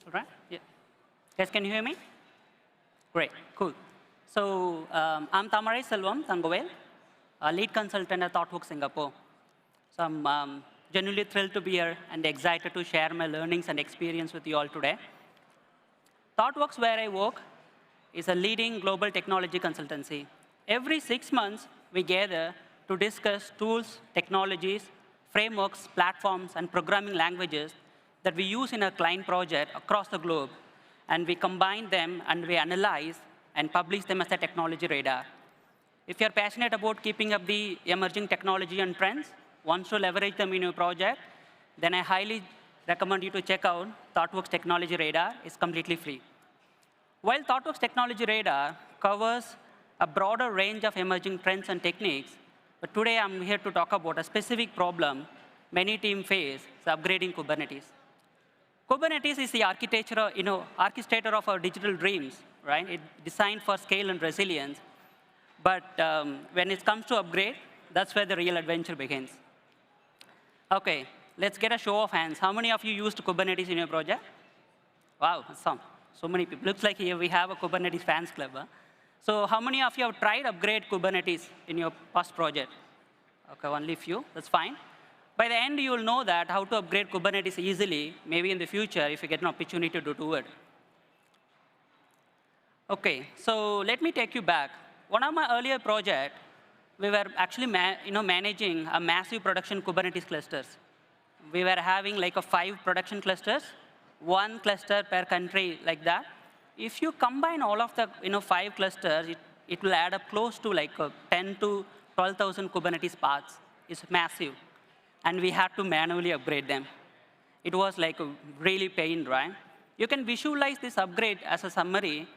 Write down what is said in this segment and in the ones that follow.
All right? Yeah. Guys, can you hear me? Great, cool. So I'm Thamaraiselvam, Thangavel, a lead consultant at ThoughtWorks Singapore. So I'm genuinely thrilled to be here and excited to share my learnings and experience with you all today. ThoughtWorks, where I work, is a leading global technology consultancy. Every 6 months, we gather to discuss tools, technologies, frameworks, platforms, and programming languages that we use in a client project across the globe. And we combine them and we analyze and publish them as a technology radar. If you're passionate about keeping up the emerging technology and trends, wants to leverage them in your project, then I highly recommend you to check out ThoughtWorks Technology Radar. It's completely free. While ThoughtWorks Technology Radar covers a broader range of emerging trends and techniques, but today I'm here to talk about a specific problem many teams face, is upgrading Kubernetes. Kubernetes is the orchestrator of our digital dreams, right? It's designed for scale and resilience. But when it comes to upgrade, that's where the real adventure begins. OK, let's get a show of hands. How many of you used Kubernetes in your project? Wow, some. So many people. Looks like here we have a Kubernetes fans club. Huh? So how many of you have tried upgrade Kubernetes in your past project? OK, only few. That's fine. By the end, you will know that how to upgrade Kubernetes easily, maybe in the future, if you get an opportunity to do it. OK, so let me take you back. One of my earlier projects, we were actually managing a massive production Kubernetes clusters. We were having like 5 production clusters, 1 cluster per country like that. If you combine all of the 5 clusters, it will add up close to like 10 to 12,000 Kubernetes paths. It's massive. And we had to manually upgrade them. It was like a really pain, right? You can visualize this upgrade as a summary,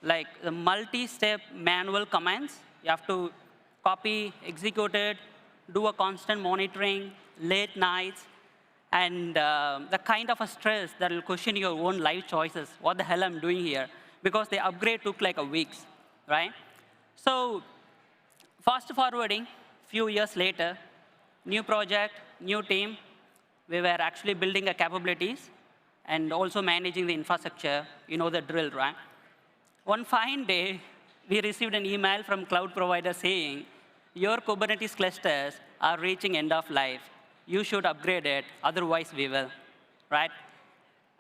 like the multi-step manual commands. You have to copy, execute it, do a constant monitoring, late nights, and the kind of a stress that will question your own life choices. What the hell I'm doing here? Because the upgrade took like a weeks, right? So fast forwarding, few years later, new project, new team, we were actually building the capabilities and also managing the infrastructure. You know the drill, right? One fine day, we received an email from cloud provider saying, your Kubernetes clusters are reaching end of life. You should upgrade it, otherwise we will, right?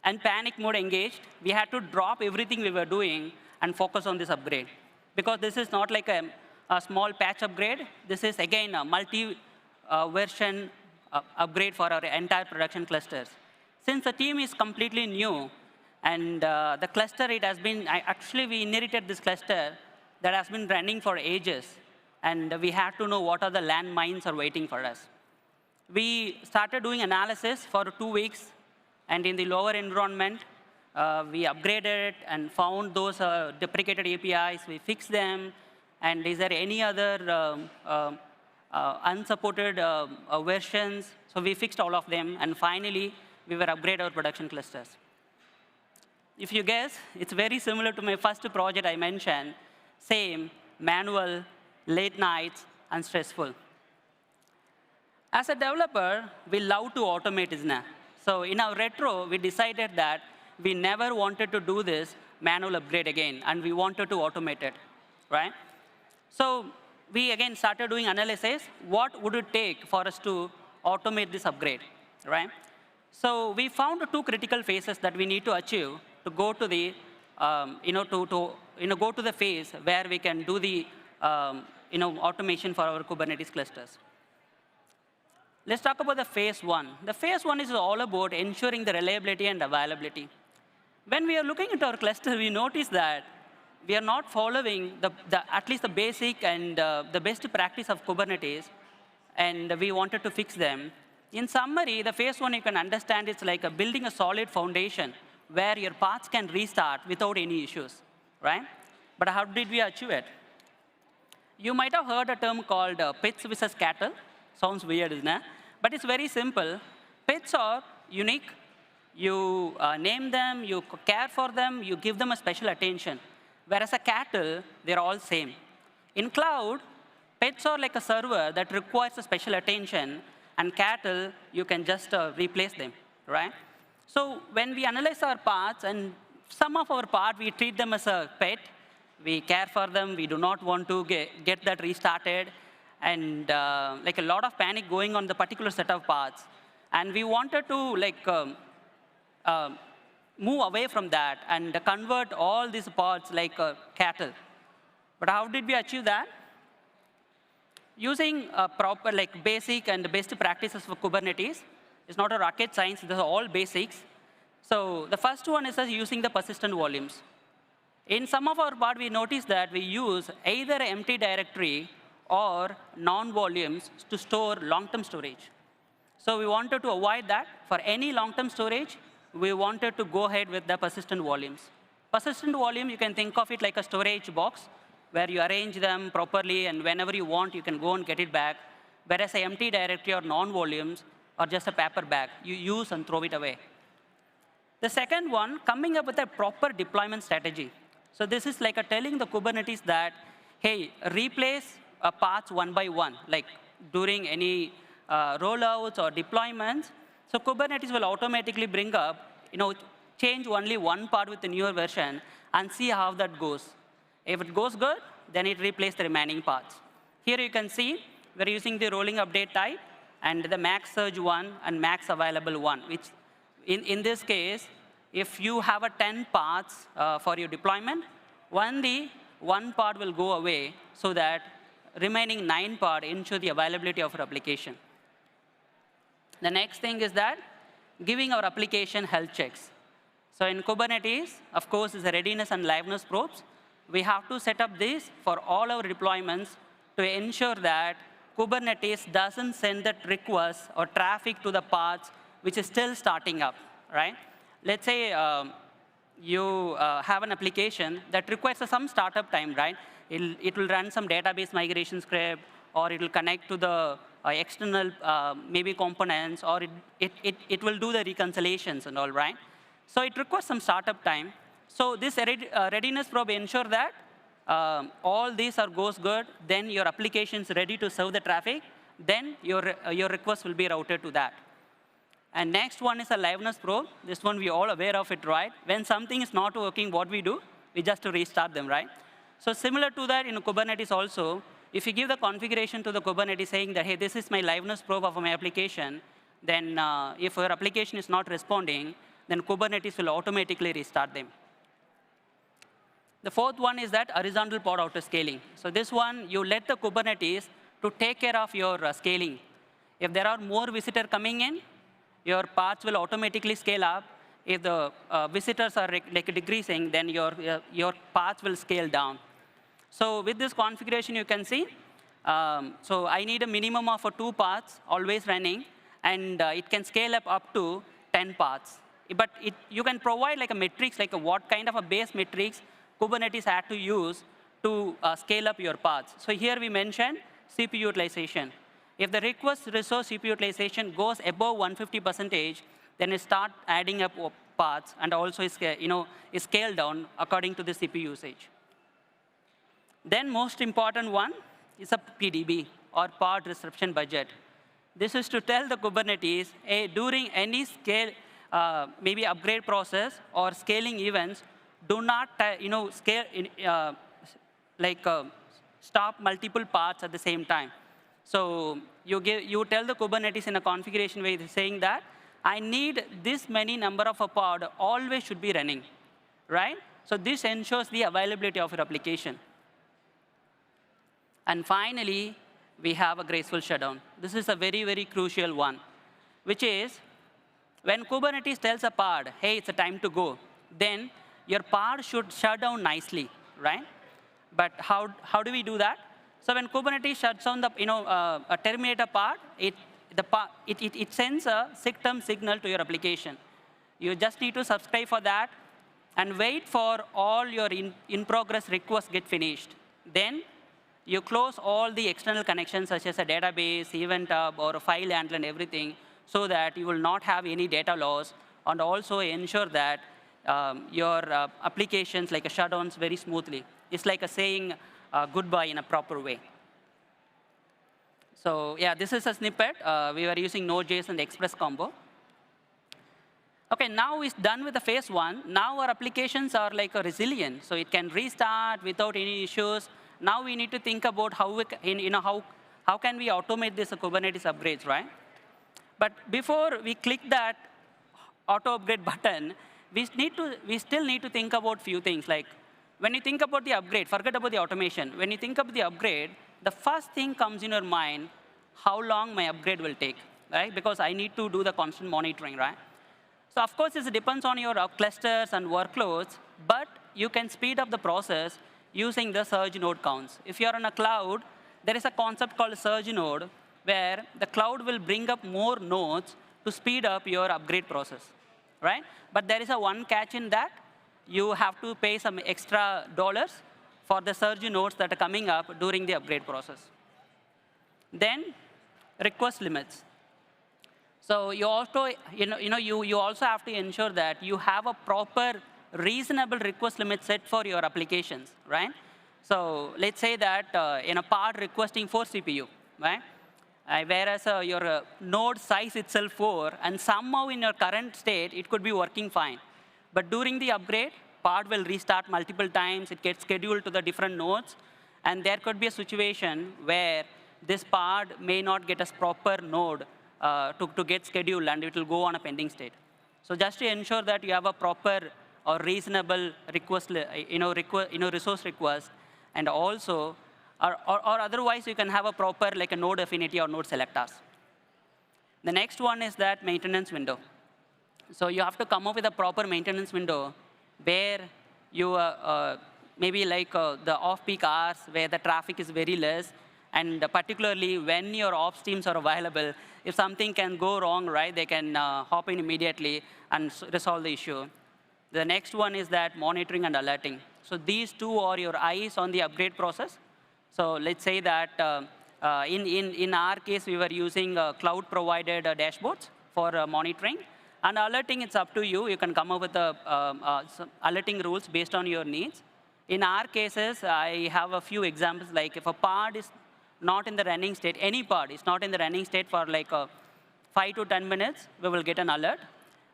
And panic mode engaged. We had to drop everything we were doing and focus on this upgrade. Because this is not like a small patch upgrade. This is, again, a multi-version upgrade for our entire production clusters. Since the team is completely new, and the cluster, it has been, actually, we inherited this cluster that has been running for ages. And we had to know what are the landmines are waiting for us. We started doing analysis for 2 weeks. And in the lower environment, we upgraded and found those deprecated APIs. We fixed them. And is there any other unsupported versions? So we fixed all of them. And finally, we were upgraded our production clusters. If you guess, it's very similar to my first project I mentioned. Same, manual, late nights, and stressful. As a developer, we love to automate, isn't it? So in our retro, we decided that we never wanted to do this manual upgrade again, and we wanted to automate it, right? So we, again, started doing analysis. What would it take for us to automate this upgrade, right? So we found 2 critical phases that we need to achieve to go to the, go to the phase where we can do the, automation for our Kubernetes clusters. Let's talk about the phase 1. The phase 1 is all about ensuring the reliability and availability. When we are looking at our cluster, we notice that we are not following at least the basic and the best practice of Kubernetes, and we wanted to fix them. In summary, the phase 1 you can understand it's like building a solid foundation where your paths can restart without any issues, right? But how did we achieve it? You might have heard a term called pits versus cattle. Sounds weird, isn't it? But it's very simple. Pits are unique. You name them, you care for them, you give them a special attention. Whereas a cattle, they're all same. In cloud, pets are like a server that requires a special attention, and cattle, you can just replace them, right? So when we analyze our parts, and some of our parts, we treat them as a pet. We care for them. We do not want to get that restarted. And like a lot of panic going on the particular set of parts. And we wanted to move away from that and convert all these pods like cattle. But how did we achieve that? Using proper basic and best practices for Kubernetes. It's not a rocket science, these are all basics. So the first one is using the persistent volumes. In some of our part, we noticed that we use either an empty directory or non-volumes to store long-term storage. So we wanted to avoid that. For any long-term storage, we wanted to go ahead with the persistent volumes. Persistent volume, you can think of it like a storage box where you arrange them properly, and whenever you want, you can go and get it back. Whereas an empty directory or non-volumes or just a paper bag, you use and throw it away. The second one, coming up with a proper deployment strategy. So this is like telling the Kubernetes that, hey, replace paths one by one, like during any rollouts or deployments. So Kubernetes will automatically bring up, change only one part with the newer version and see how that goes. If it goes good, then it replaces the remaining parts. Here you can see we're using the rolling update type and the max surge one and max available one, which in this case, if you have 10 paths for your deployment, only one part will go away so that remaining 9 parts ensure the availability of your application. The next thing is that giving our application health checks. So in Kubernetes, of course, is the readiness and liveness probes. We have to set up this for all our deployments to ensure that Kubernetes doesn't send that request or traffic to the paths which is still starting up, right? Let's say you have an application that requires some startup time, right? It will run some database migration script, or it will connect to the external maybe components, or it will do the reconciliations and all, right? So it requires some startup time. So this readiness probe ensure that all these goes good, then your application is ready to serve the traffic, then your request will be routed to that. And next one is a liveness probe. This one we all aware of it, right? When something is not working, what we do? We just restart them, right? So similar to that in Kubernetes also, if you give the configuration to the Kubernetes saying that, hey, this is my liveness probe of my application, then if your application is not responding, then Kubernetes will automatically restart them. The fourth one is that horizontal pod auto scaling. So this one, you let the Kubernetes to take care of your scaling. If there are more visitors coming in, your paths will automatically scale up. If the visitors are decreasing, then your paths will scale down. So with this configuration, you can see, so I need a minimum of 2 paths always running, and it can scale up to 10 paths. But you can provide a metrics, what kind of a base metrics Kubernetes had to use to scale up your paths. So here we mentioned CPU utilization. If the request resource CPU utilization goes above 150%, then it starts adding up paths, and also is scaled down according to the CPU usage. Then most important one is a PDB, or pod disruption budget. This is to tell the Kubernetes, hey, during any scale, maybe upgrade process or scaling events, do not stop multiple paths at the same time. So you tell the Kubernetes in a configuration way saying that I need this many number of a pod always should be running, right? So this ensures the availability of your application. And finally, we have a graceful shutdown. This is a very, very crucial one, which is when Kubernetes tells a pod, hey, it's a time to go, then your pod should shut down nicely, right? But how do we do that? So when Kubernetes shuts down the a terminator pod, it sends a SIGTERM signal to your application. You just need to subscribe for that and wait for all your in-progress requests get finished. Then you close all the external connections such as a database, event hub, or a file handler and everything, so that you will not have any data loss, and also ensure that your applications shutdowns very smoothly. It's like saying goodbye in a proper way. So yeah, this is a snippet. We were using Node.js and the Express combo. Okay, now it's done with the phase one. Now our applications are like a resilient, so it can restart without any issues. Now we need to think about how how can we automate this Kubernetes upgrades, right? But before we click that auto upgrade button, we still need to think about few things. Like when you think about the upgrade, forget about the automation. When you think about the upgrade, the first thing comes in your mind, how long my upgrade will take, right? Because I need to do the constant monitoring, right? So of course, it depends on your clusters and workloads, but you can speed up the process using the surge node counts. If you're on a cloud, there is a concept called surge node, where the cloud will bring up more nodes to speed up your upgrade process, right? But there is a one catch in that. You have to pay some extra dollars for the surge nodes that are coming up during the upgrade process. Then, request limits. So you also, you also have to ensure that you have a proper, reasonable request limit set for your applications, right? So let's say that in a pod requesting 4 CPU, right? Whereas your node size itself 4, and somehow in your current state, it could be working fine. But during the upgrade, pod will restart multiple times. It gets scheduled to the different nodes. And there could be a situation where this pod may not get a proper node to get scheduled, and it will go on a pending state. So just to ensure that you have a proper or reasonable request, resource request, and also, or otherwise you can have a proper like a node affinity or node selectors. The next one is that maintenance window. So you have to come up with a proper maintenance window where you maybe like the off-peak hours where the traffic is very less, and particularly when your ops teams are available, if something can go wrong, right, they can hop in immediately and resolve the issue. The next one is that monitoring and alerting. So these two are your eyes on the upgrade process. So let's say that in our case, we were using cloud-provided dashboards for monitoring. And alerting, it's up to you. You can come up with some alerting rules based on your needs. In our cases, I have a few examples, like if a pod is not in the running state, any pod is not in the running state for like 5 to 10 minutes, we will get an alert.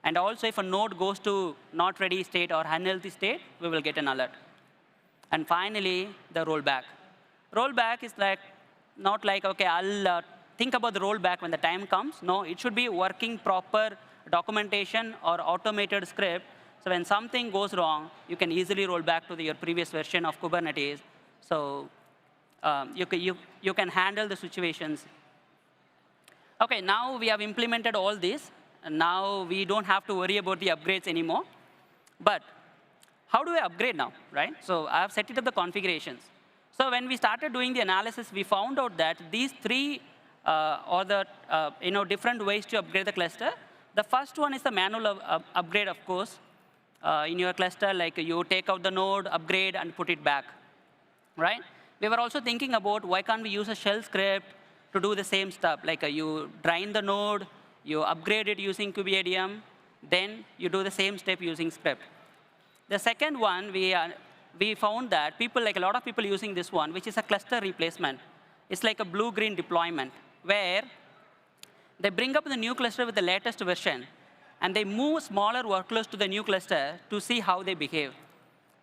And also if a node goes to not ready state or unhealthy state, we will get an alert. And finally, the rollback. Rollback is like, not like, okay, I'll think about the rollback when the time comes. No, it should be working proper documentation or automated script. So when something goes wrong, you can easily roll back to your previous version of Kubernetes. So you can handle the situations. Okay, now we have implemented all this. And now we don't have to worry about the upgrades anymore. But how do I upgrade now, right? So I have set it up the configurations. So when we started doing the analysis, we found out that these three are the different ways to upgrade the cluster. The first one is the manual upgrade, of course. In your cluster, like you take out the node, upgrade, and put it back, right? We were also thinking about why can't we use a shell script to do the same stuff, like you drain the node, you upgrade it using kubeadm, then you do the same step using script. The second one, we found that people, like a lot of people using this one, which is a cluster replacement. It's like a blue-green deployment, where they bring up the new cluster with the latest version, and they move smaller workloads to the new cluster to see how they behave.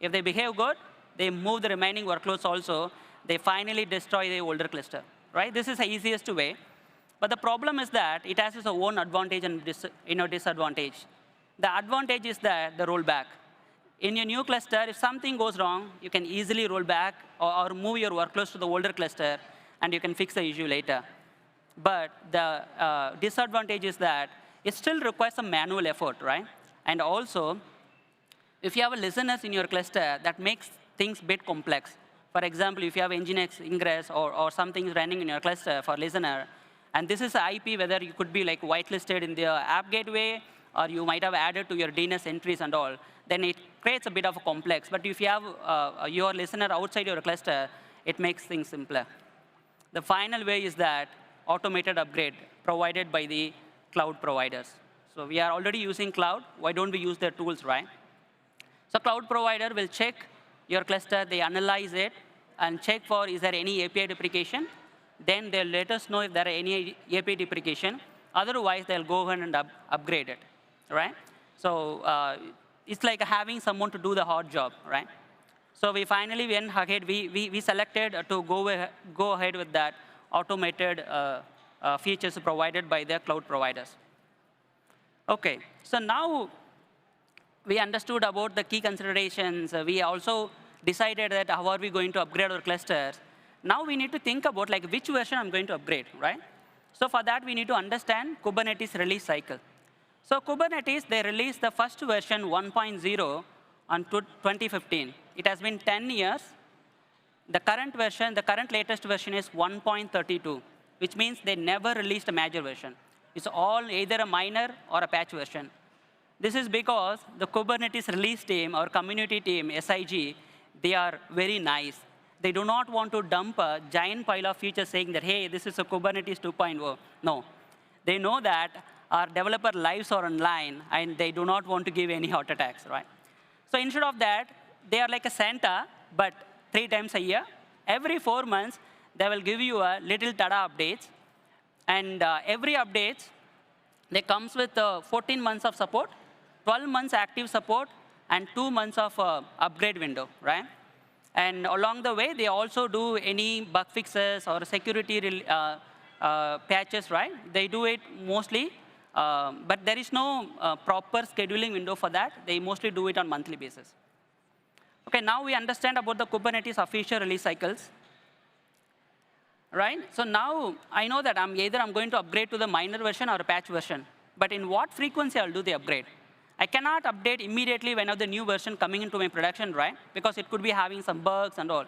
If they behave good, they move the remaining workloads also. They finally destroy the older cluster, right? This is the easiest way. But the problem is that it has its own advantage and disadvantage. The advantage is that the rollback. In your new cluster, if something goes wrong, you can easily roll back or move your workloads to the older cluster, and you can fix the issue later. But the disadvantage is that it still requires some manual effort, right? And also, if you have a listeners in your cluster, that makes things a bit complex. For example, if you have Nginx ingress or something running in your cluster for listener, and this is an IP, whether you could be like whitelisted in the app gateway, or you might have added to your DNS entries and all, then it creates a bit of a complex. But if you have your listener outside your cluster, it makes things simpler. The final way is that automated upgrade provided by the cloud providers. So we are already using cloud. Why don't we use their tools, right? So cloud provider will check your cluster. They analyze it and check for is there any API deprecation. Then they'll let us know if there are any API deprecation. Otherwise, they'll go ahead and upgrade it, right? So it's like having someone to do the hard job, right? So we finally went ahead. We selected to go ahead with that automated features provided by the cloud providers. OK, so now we understood about the key considerations. We also decided that how are we going to upgrade our clusters. Now we need to think about like which version I'm going to upgrade, right? So for that, we need to understand Kubernetes release cycle. So Kubernetes, they released the first version 1.0 on 2015. It has been 10 years. The current version, the current latest version is 1.32, which means they never released a major version. It's all either a minor or a patch version. This is because the Kubernetes release team or community team, SIG, they are very nice. They do not want to dump a giant pile of features saying that, hey, this is a Kubernetes 2.0. No. They know that our developer lives are online, and they do not want to give any heart attacks, right? So instead of that, they are like a Santa, but 3 times a year. Every 4 months, they will give you a little tada updates. And every update, they comes with 14 months of support, 12 months active support, and 2 months of upgrade window, right? And along the way, they also do any bug fixes or security patches, right? They do it mostly, but there is no proper scheduling window for that. They mostly do it on monthly basis. OK, now we understand about the Kubernetes official release cycles. Right? So now I know that I'm going to upgrade to the minor version or a patch version. But in what frequency I'll do the upgrade? I cannot update immediately whenever the new version coming into my production, right? Because it could be having some bugs and all.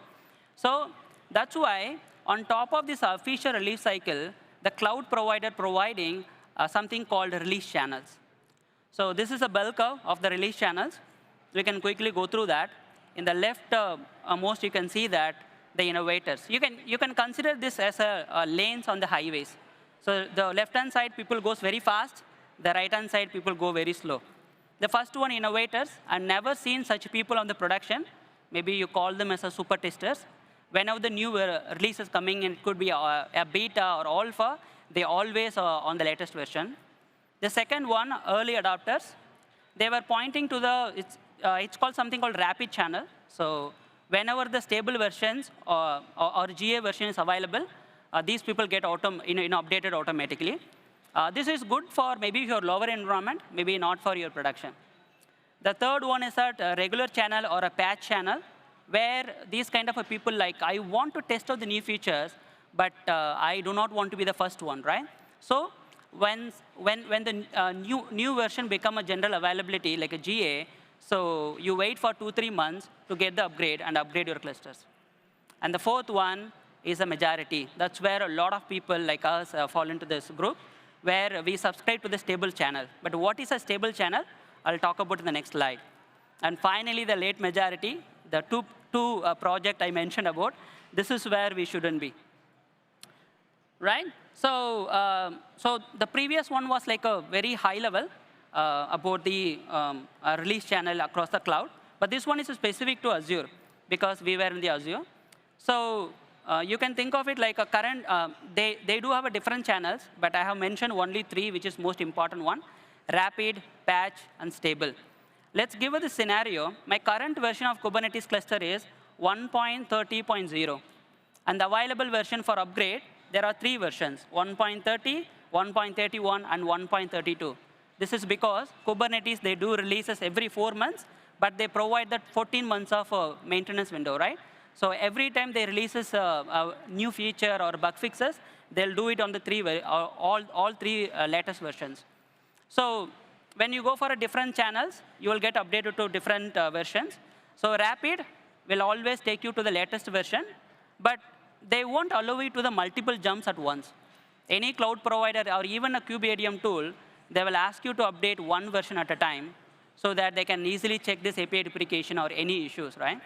So that's why on top of this official release cycle, the cloud provider providing something called release channels. So this is a bell curve of the release channels. We can quickly go through that. In the left most, you can see that the innovators. You can consider this as a lanes on the highways. So the left-hand side, people goes very fast. The right-hand side, people go very slow. The first one, innovators. I've never seen such people on the production. Maybe you call them as a super testers. Whenever the new release is coming, and it could be a beta or alpha, they always are on the latest version. The second one, early adopters. They were pointing to the, it's called something called rapid channel. So whenever the stable versions or GA version is available, these people get updated automatically. This is good for maybe your lower environment, maybe not for your production. The third one is a regular channel or a patch channel, where these kind of people like, I want to test out the new features, but I do not want to be the first one, right? So when the new version become a general availability, like a GA, so you wait for 2-3 months to get the upgrade and upgrade your clusters. And the fourth one is a majority. That's where a lot of people like us fall into this group, where we subscribe to the stable channel. But what is a stable channel? I'll talk about in the next slide. And finally, the late majority, the two project I mentioned about, this is where we shouldn't be. Right? So, so the previous one was like a very high level about the release channel across the cloud. But this one is specific to Azure, because we were in the Azure. So you can think of it like a current, they do have a different channels, but I have mentioned only 3, which is most important one: rapid, patch, and stable. Let's give it a scenario. My current version of Kubernetes cluster is 1.30.0. And the available version for upgrade, there are 3 versions: 1.30, 1.31, and 1.32. This is because Kubernetes, they do releases every 4 months, but they provide that 14 months of maintenance window, right? So every time they releases a new feature or bug fixes, they'll do it on the all 3 latest versions. So when you go for a different channels, you will get updated to different versions. So rapid will always take you to the latest version, but they won't allow you to the multiple jumps at once. Any cloud provider or even a KubeADM tool, they will ask you to update 1 version at a time so that they can easily check this API deprecation or any issues, right?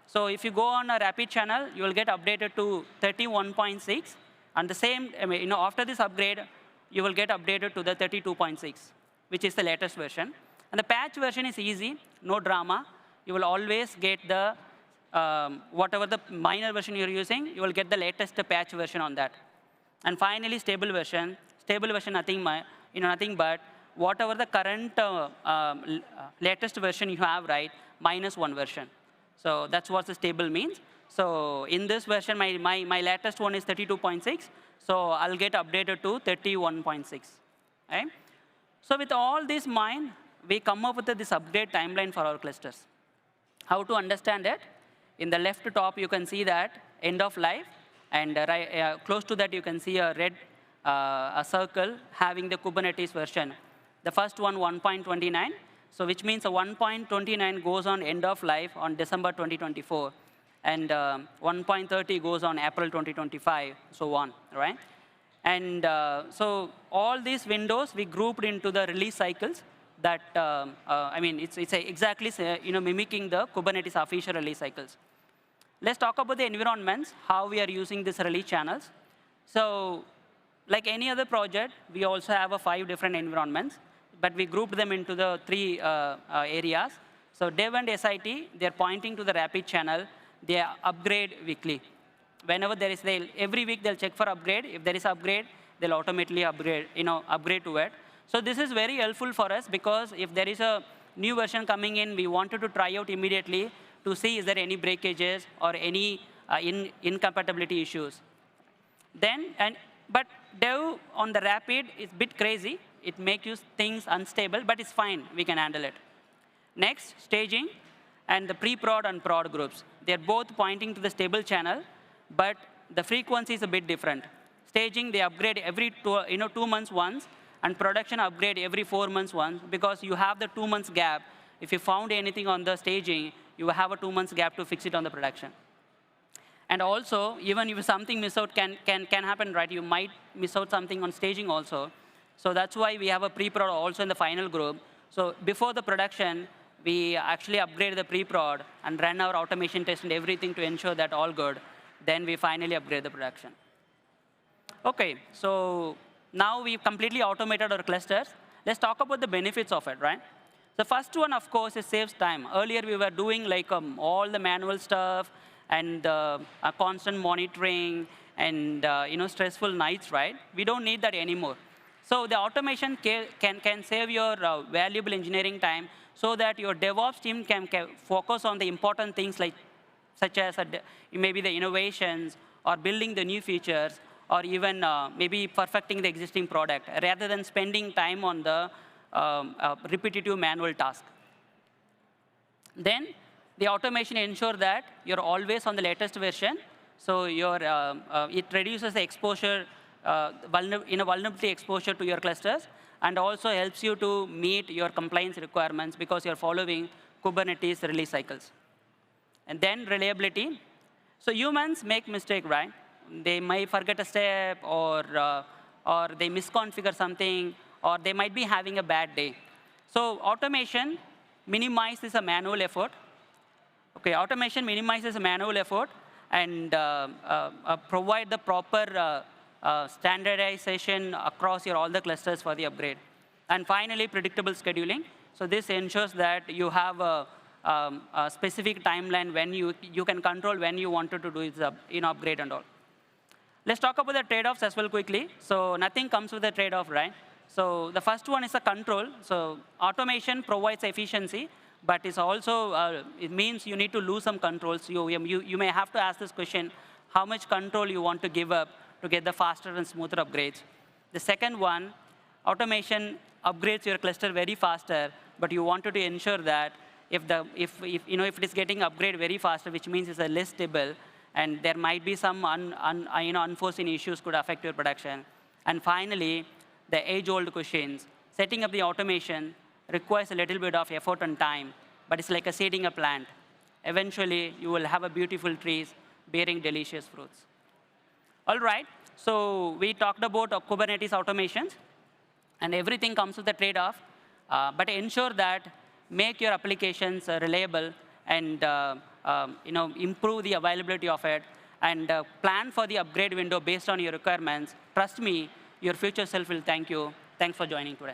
So if you go on a rapid channel, you will get updated to 31.6. And the same, after this upgrade, you will get updated to the 32.6, which is the latest version. And the patch version is easy, no drama. You will always get the, whatever the minor version you're using, you will get the latest patch version on that. And finally, stable version. Stable version, nothing but whatever the current latest version you have, right, minus one version. So that's what the stable means. So in this version, my latest one is 32.6. So I'll get updated to 31.6. Right? So with all this in mind, we come up with this upgrade timeline for our clusters. How to understand it? In the left top, you can see that end of life. And close to that, you can see a red a circle having the Kubernetes version. The first one, 1.29. So which means a 1.29 goes on end of life on December 2024. And 1.30 goes on April 2025, so on, right? And so all these windows, we grouped into the release cycles that, I mean, it's exactly mimicking the Kubernetes official release cycles. Let's talk about the environments, how we are using these release channels. So like any other project, we also have 5 different environments, but we grouped them into the 3 areas. So dev and SIT, they're pointing to the rapid channel. They upgrade weekly. Whenever there is, every week they'll check for upgrade. If there is upgrade, they'll automatically upgrade to it. So this is very helpful for us because if there is a new version coming in, we wanted to try out immediately to see is there any breakages or any incompatibility issues. But dev on the rapid is a bit crazy. It makes things unstable, but it's fine. We can handle it. Next, staging and the pre-prod and prod groups. They're both pointing to the stable channel, but the frequency is a bit different. Staging, they upgrade every 2 months once, and production upgrade every 4 months once, because you have the 2 months gap. If you found anything on the staging, you have a 2 months gap to fix it on the production. And also, even if something miss out can happen, right? You might miss out something on staging also. So that's why we have a pre-prod also in the final group. So before the production, we actually upgrade the pre-prod and run our automation test and everything to ensure that all good. Then we finally upgrade the production. OK, so now we've completely automated our clusters. Let's talk about the benefits of it, right? The first one, of course, is saves time. Earlier, we were doing like all the manual stuff and constant monitoring and stressful nights, right? We don't need that anymore. So the automation can save your valuable engineering time so that your DevOps team can focus on the important things such as maybe the innovations or building the new features or even maybe perfecting the existing product rather than spending time on the repetitive manual task. Then the automation ensures that you're always on the latest version. So it reduces the exposure, vulnerability exposure to your clusters, and also helps you to meet your compliance requirements because you're following Kubernetes release cycles. And then reliability. So humans make mistakes, right? They might forget a step, or they misconfigure something, or they might be having a bad day. So automation minimizes a manual effort. Okay, automation minimizes a manual effort and provide the proper standardization across all the clusters for the upgrade. And finally, predictable scheduling. So this ensures that you have a specific timeline when you can control when you wanted to do the upgrade and all. Let's talk about the trade-offs as well quickly. So nothing comes with a trade-off, right? So the first one is the control. So automation provides efficiency, but it's also, it means you need to lose some controls. You may have to ask this question, how much control you want to give up to get the faster and smoother upgrades. The second one, automation upgrades your cluster very faster, but you wanted to ensure that if it is getting upgraded very faster, which means it's less stable, and there might be some unforeseen issues could affect your production. And finally, the age-old questions. Setting up the automation requires a little bit of effort and time, but it's like seeding a plant. Eventually, you will have a beautiful trees bearing delicious fruits. All right, so we talked about Kubernetes automations, and everything comes with a trade-off, but ensure that make your applications reliable and improve the availability of it, and plan for the upgrade window based on your requirements. Trust me, your future self will thank you. Thanks for joining today.